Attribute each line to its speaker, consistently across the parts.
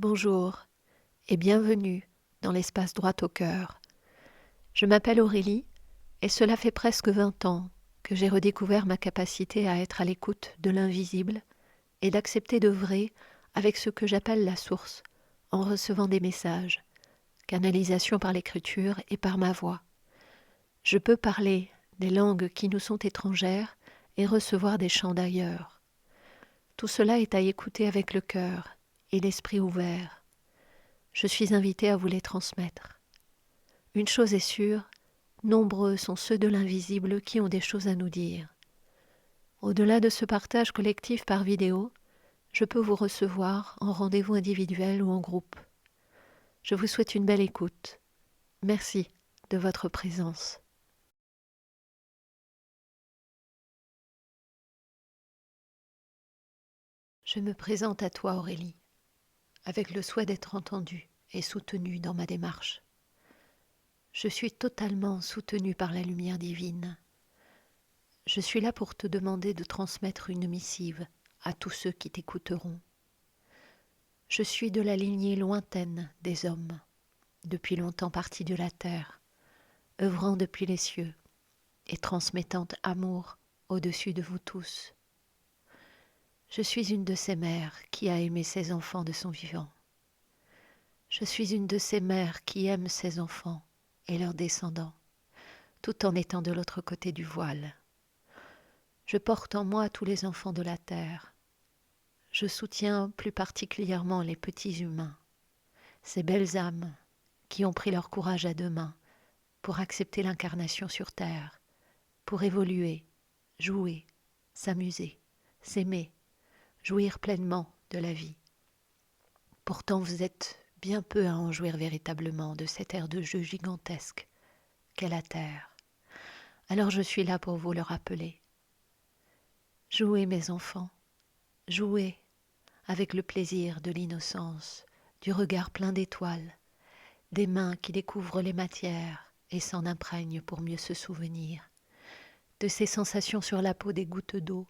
Speaker 1: Bonjour et bienvenue dans l'espace droit au cœur. Je m'appelle Aurélie et cela fait presque 20 ans que j'ai redécouvert ma capacité à être à l'écoute de l'invisible et d'accepter d'œuvrer avec ce que j'appelle la source, en recevant des messages, canalisation par l'écriture et par ma voix. Je peux parler des langues qui nous sont étrangères et recevoir des chants d'ailleurs. Tout cela est à écouter avec le cœur et l'esprit ouvert. Je suis invitée à vous les transmettre. Une chose est sûre, nombreux sont ceux de l'invisible qui ont des choses à nous dire. Au-delà de ce partage collectif par vidéo, je peux vous recevoir en rendez-vous individuel ou en groupe. Je vous souhaite une belle écoute. Merci de votre présence. Je me présente à toi, Aurélie, avec le souhait d'être entendue et soutenue dans ma démarche. Je suis totalement soutenue par la lumière divine. Je suis là pour te demander de transmettre une missive à tous ceux qui t'écouteront. Je suis de la lignée lointaine des hommes, depuis longtemps partis de la terre, œuvrant depuis les cieux et transmettant amour au-dessus de vous tous. Je suis une de ces mères qui a aimé ses enfants de son vivant. Je suis une de ces mères qui aiment ses enfants et leurs descendants, tout en étant de l'autre côté du voile. Je porte en moi tous les enfants de la terre. Je soutiens plus particulièrement les petits humains, ces belles âmes qui ont pris leur courage à deux mains pour accepter l'incarnation sur terre, pour évoluer, jouer, s'amuser, s'aimer, jouir pleinement de la vie. Pourtant vous êtes bien peu à en jouir véritablement de cette aire de jeu gigantesque qu'est la terre. Alors je suis là pour vous le rappeler. Jouez mes enfants, jouez avec le plaisir de l'innocence, du regard plein d'étoiles, des mains qui découvrent les matières et s'en imprègnent pour mieux se souvenir, de ces sensations sur la peau des gouttes d'eau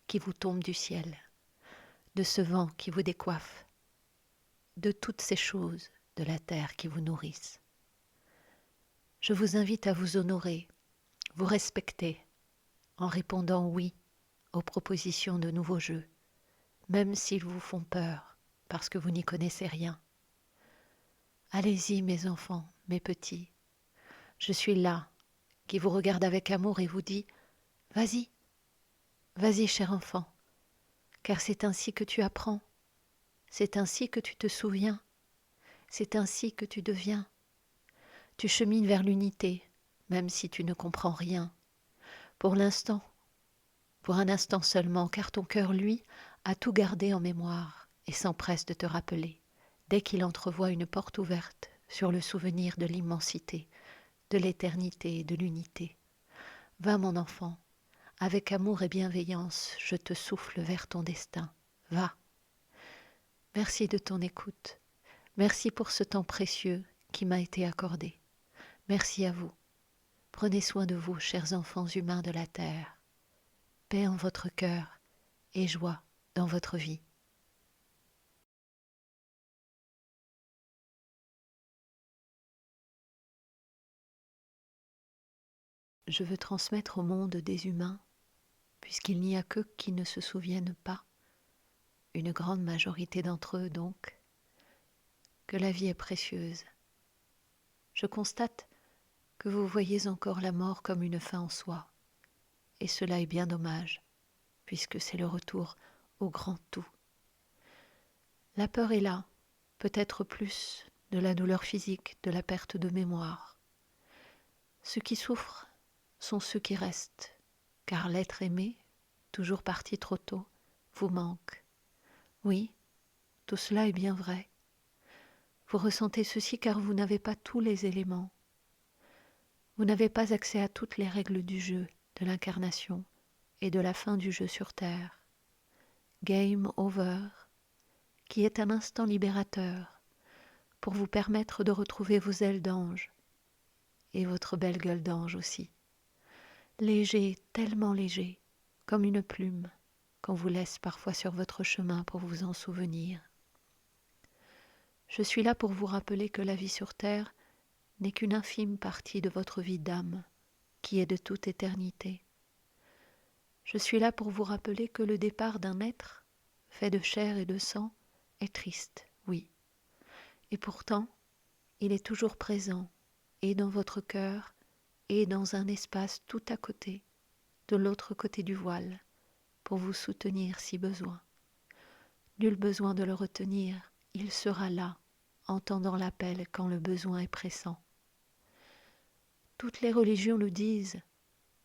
Speaker 1: qui vous tombent du ciel, de ce vent qui vous décoiffe, de toutes ces choses de la terre qui vous nourrissent. Je vous invite à vous honorer, vous respecter, en répondant oui aux propositions de nouveaux jeux, même s'ils vous font peur, parce que vous n'y connaissez rien. Allez-y, mes enfants, mes petits. Je suis là, qui vous regarde avec amour et vous dit « Vas-y, vas-y, cher enfant, car c'est ainsi que tu apprends, c'est ainsi que tu te souviens, c'est ainsi que tu deviens. Tu chemines vers l'unité, même si tu ne comprends rien. Pour l'instant, pour un instant seulement, car ton cœur, lui, a tout gardé en mémoire et s'empresse de te rappeler, dès qu'il entrevoit une porte ouverte sur le souvenir de l'immensité, de l'éternité et de l'unité. Va, mon enfant, avec amour et bienveillance, je te souffle vers ton destin. Va. Merci de ton écoute. Merci pour ce temps précieux qui m'a été accordé. Merci à vous. Prenez soin de vous, chers enfants humains de la terre. Paix en votre cœur et joie dans votre vie. Je veux transmettre au monde des humains, puisqu'il n'y a qu'eux qui ne se souviennent pas, une grande majorité d'entre eux donc, que la vie est précieuse. Je constate que vous voyez encore la mort comme une fin en soi, et cela est bien dommage, puisque c'est le retour au grand tout. La peur est là, peut-être plus de la douleur physique, de la perte de mémoire. Ceux qui souffrent sont ceux qui restent, car l'être aimé, toujours parti trop tôt, vous manque. Oui, tout cela est bien vrai. Vous ressentez ceci car vous n'avez pas tous les éléments. Vous n'avez pas accès à toutes les règles du jeu, de l'incarnation et de la fin du jeu sur Terre. Game over, qui est un instant libérateur pour vous permettre de retrouver vos ailes d'ange et votre belle gueule d'ange aussi. Léger, tellement léger, comme une plume qu'on vous laisse parfois sur votre chemin pour vous en souvenir. Je suis là pour vous rappeler que la vie sur terre n'est qu'une infime partie de votre vie d'âme, qui est de toute éternité. Je suis là pour vous rappeler que le départ d'un être, fait de chair et de sang, est triste, oui. Et pourtant, il est toujours présent, et dans votre cœur, et dans un espace tout à côté, de l'autre côté du voile, pour vous soutenir si besoin. Nul besoin de le retenir, il sera là, entendant l'appel quand le besoin est pressant. Toutes les religions le disent,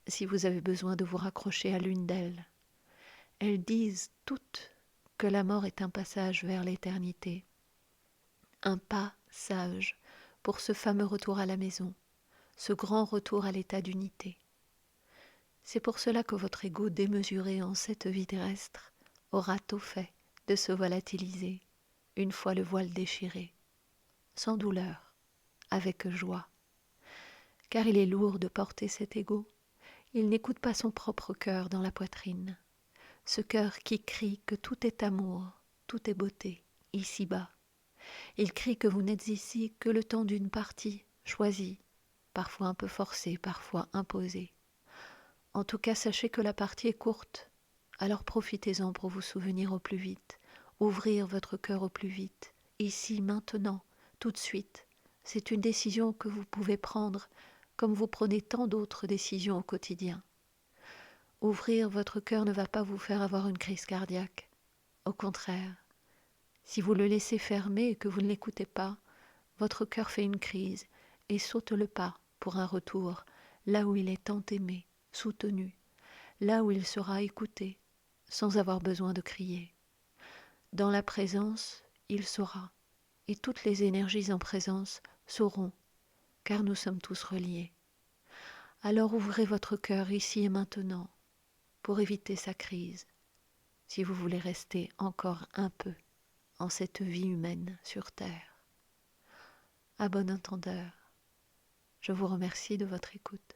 Speaker 1: si vous avez besoin de vous raccrocher à l'une d'elles. Elles disent toutes que la mort est un passage vers l'éternité, un pas sage pour ce fameux retour à la maison, ce grand retour à l'état d'unité. C'est pour cela que votre ego démesuré en cette vie terrestre aura tôt fait de se volatiliser une fois le voile déchiré, sans douleur, avec joie. Car il est lourd de porter cet ego, il n'écoute pas son propre cœur dans la poitrine, ce cœur qui crie que tout est amour, tout est beauté, ici-bas. Il crie que vous n'êtes ici que le temps d'une partie choisie, parfois un peu forcée, parfois imposée. En tout cas, sachez que la partie est courte, alors profitez-en pour vous souvenir au plus vite, ouvrir votre cœur au plus vite, ici, maintenant, tout de suite. C'est une décision que vous pouvez prendre, comme vous prenez tant d'autres décisions au quotidien. Ouvrir votre cœur ne va pas vous faire avoir une crise cardiaque. Au contraire, si vous le laissez fermer et que vous ne l'écoutez pas, votre cœur fait une crise et saute le pas pour un retour, là où il est tant aimé, soutenu, là où il sera écouté, sans avoir besoin de crier. Dans la présence, il saura, et toutes les énergies en présence sauront, car nous sommes tous reliés. Alors ouvrez votre cœur ici et maintenant, pour éviter sa crise, si vous voulez rester encore un peu en cette vie humaine sur terre. À bon entendeur, je vous remercie de votre écoute.